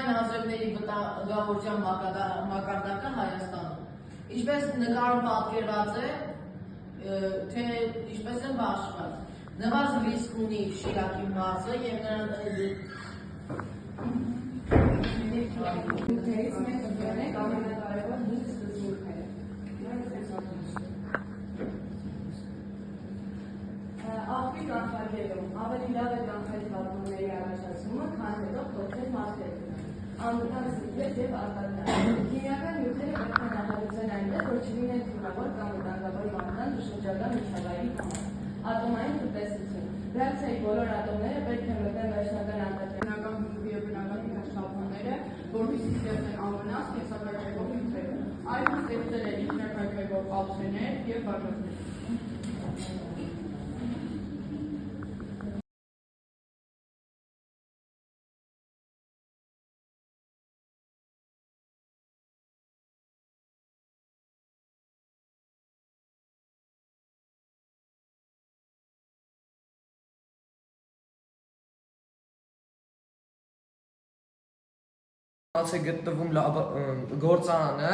Կենտրոնային ազգերի վտանգավորության մակարդակը Հայաստանում։ Ինչպես նկարում պատկերված է, թե ինչպես են բաշխված։ Նվազ ռիսկ ունի Շիրակի մարզը եւ նրան Աղբի կանխարգելում ավելի լավ է կանխել պատմումների առաջացումը, քան հետո փոխել մարդերին։ Անդրան զիգեր և արտադրան։ Քիմիական նյութերը պետք է նախագծեն այնտեղ, որ չլինեն թունավոր կամ վտանգավոր մարդկանց ու շրջակա միջավայրի համար։ Ատոմային տնտեսություն։ Ռեակցիայի բոլոր ատոմները պետք է մտնեն վերջնական արտադրական հումքի և բնական ինքնաշխատումները, որպեսզի ստեղծեն անվնաս կենսակարգերով նյութերը։ Այլ ստեղծել է ինքնակարգերով ափսեներ և բաժակներ։ Գտնվում գործարանը,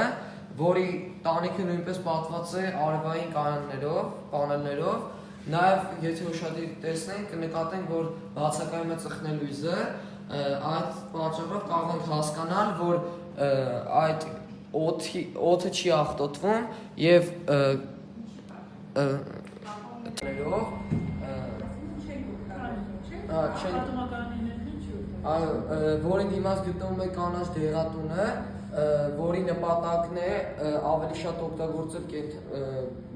որի տանիքը նույնպես պատված է արևային կայաններով, պանելներով, նաև եթե ուշադիր տեսնենք, կնկատենք, որ բացակայում է ծխնելույզը, այդ պատճառով կարող ենք հասկանալ, որ այդ օդը չի աղտոտվում և որի դիմաց գտնվում է կանաչ դեղատունը, որի նպատակն է ավելի շատ օգտագործել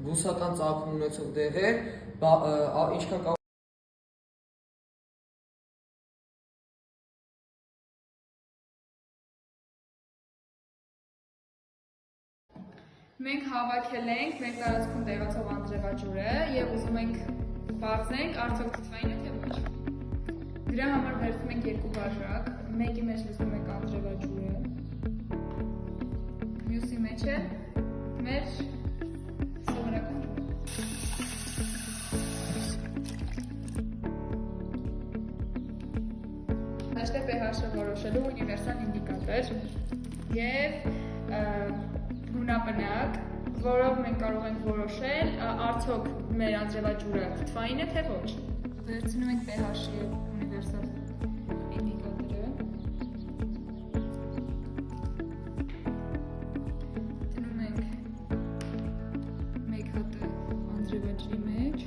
բուսական ծագում ունեցող դեղեր, ինչքան Մենք հավաքել ենք մեր տարածքում տեղացող անձրևաջուրը և ուզում ենք պարզենք արդյոք թթվային է թե ոչ։ Դրա համար վերցնում ենք երկու բաժակ, մեկի մեջ լցնում ենք անձրևաջուրը, մյուսի մեջ է մեր սովորական ջուրը։ Այստեղ pH-ը որոշելու ունիվերսալ ինդիկատոր և գունապնակ, որով մենք կարող ենք որոշել արդյոք մեր անձրևաջուրը թթվային է թե ոչ։ Վերցնում ենք pH-ի ունիվերսալ ինդիկատորը, դնում ենք մեկ հատը անձրևաջրի մեջ,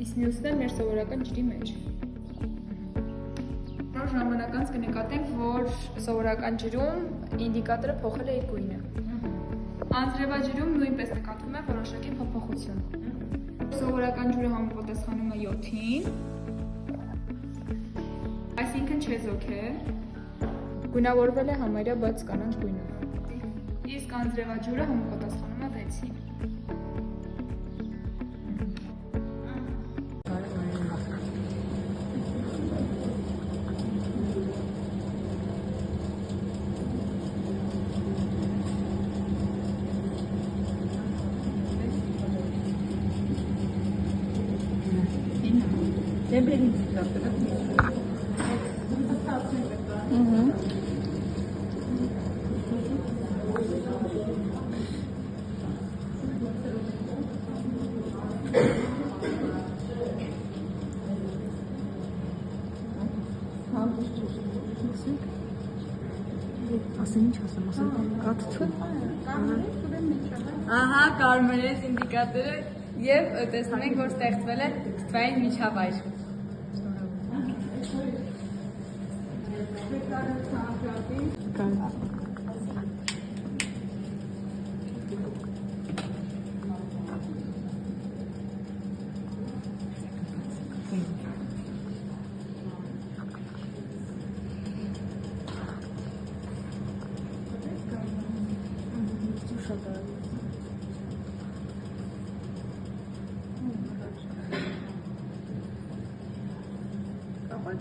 իսկ մյուսն է մեր սովորական ջրի մեջ։ Ժամանակ անց կնկատենք, որ սովորական ջրում ինդիկատորը փոխել է իր գույնը։ Անձրևաջրում նույնպես նկատվում է որոշակի փոփոխություն։ Սովորական ջուրը համապատասխանում է 7-ին, այսինքն չեզոք է, գունավորվել է համարյա բաց կանաչ գույնով, իսկ անձրևաջուրը համապատասխանում է 6-ին։ Ահա կարմրեց ինդիկատորը և տեսնում ենք, որ ստեղծվել է թթվային միջավայր։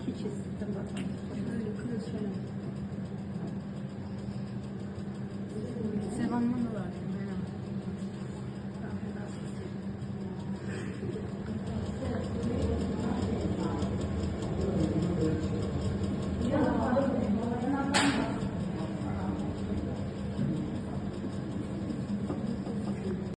Քիչ է ստմբացան։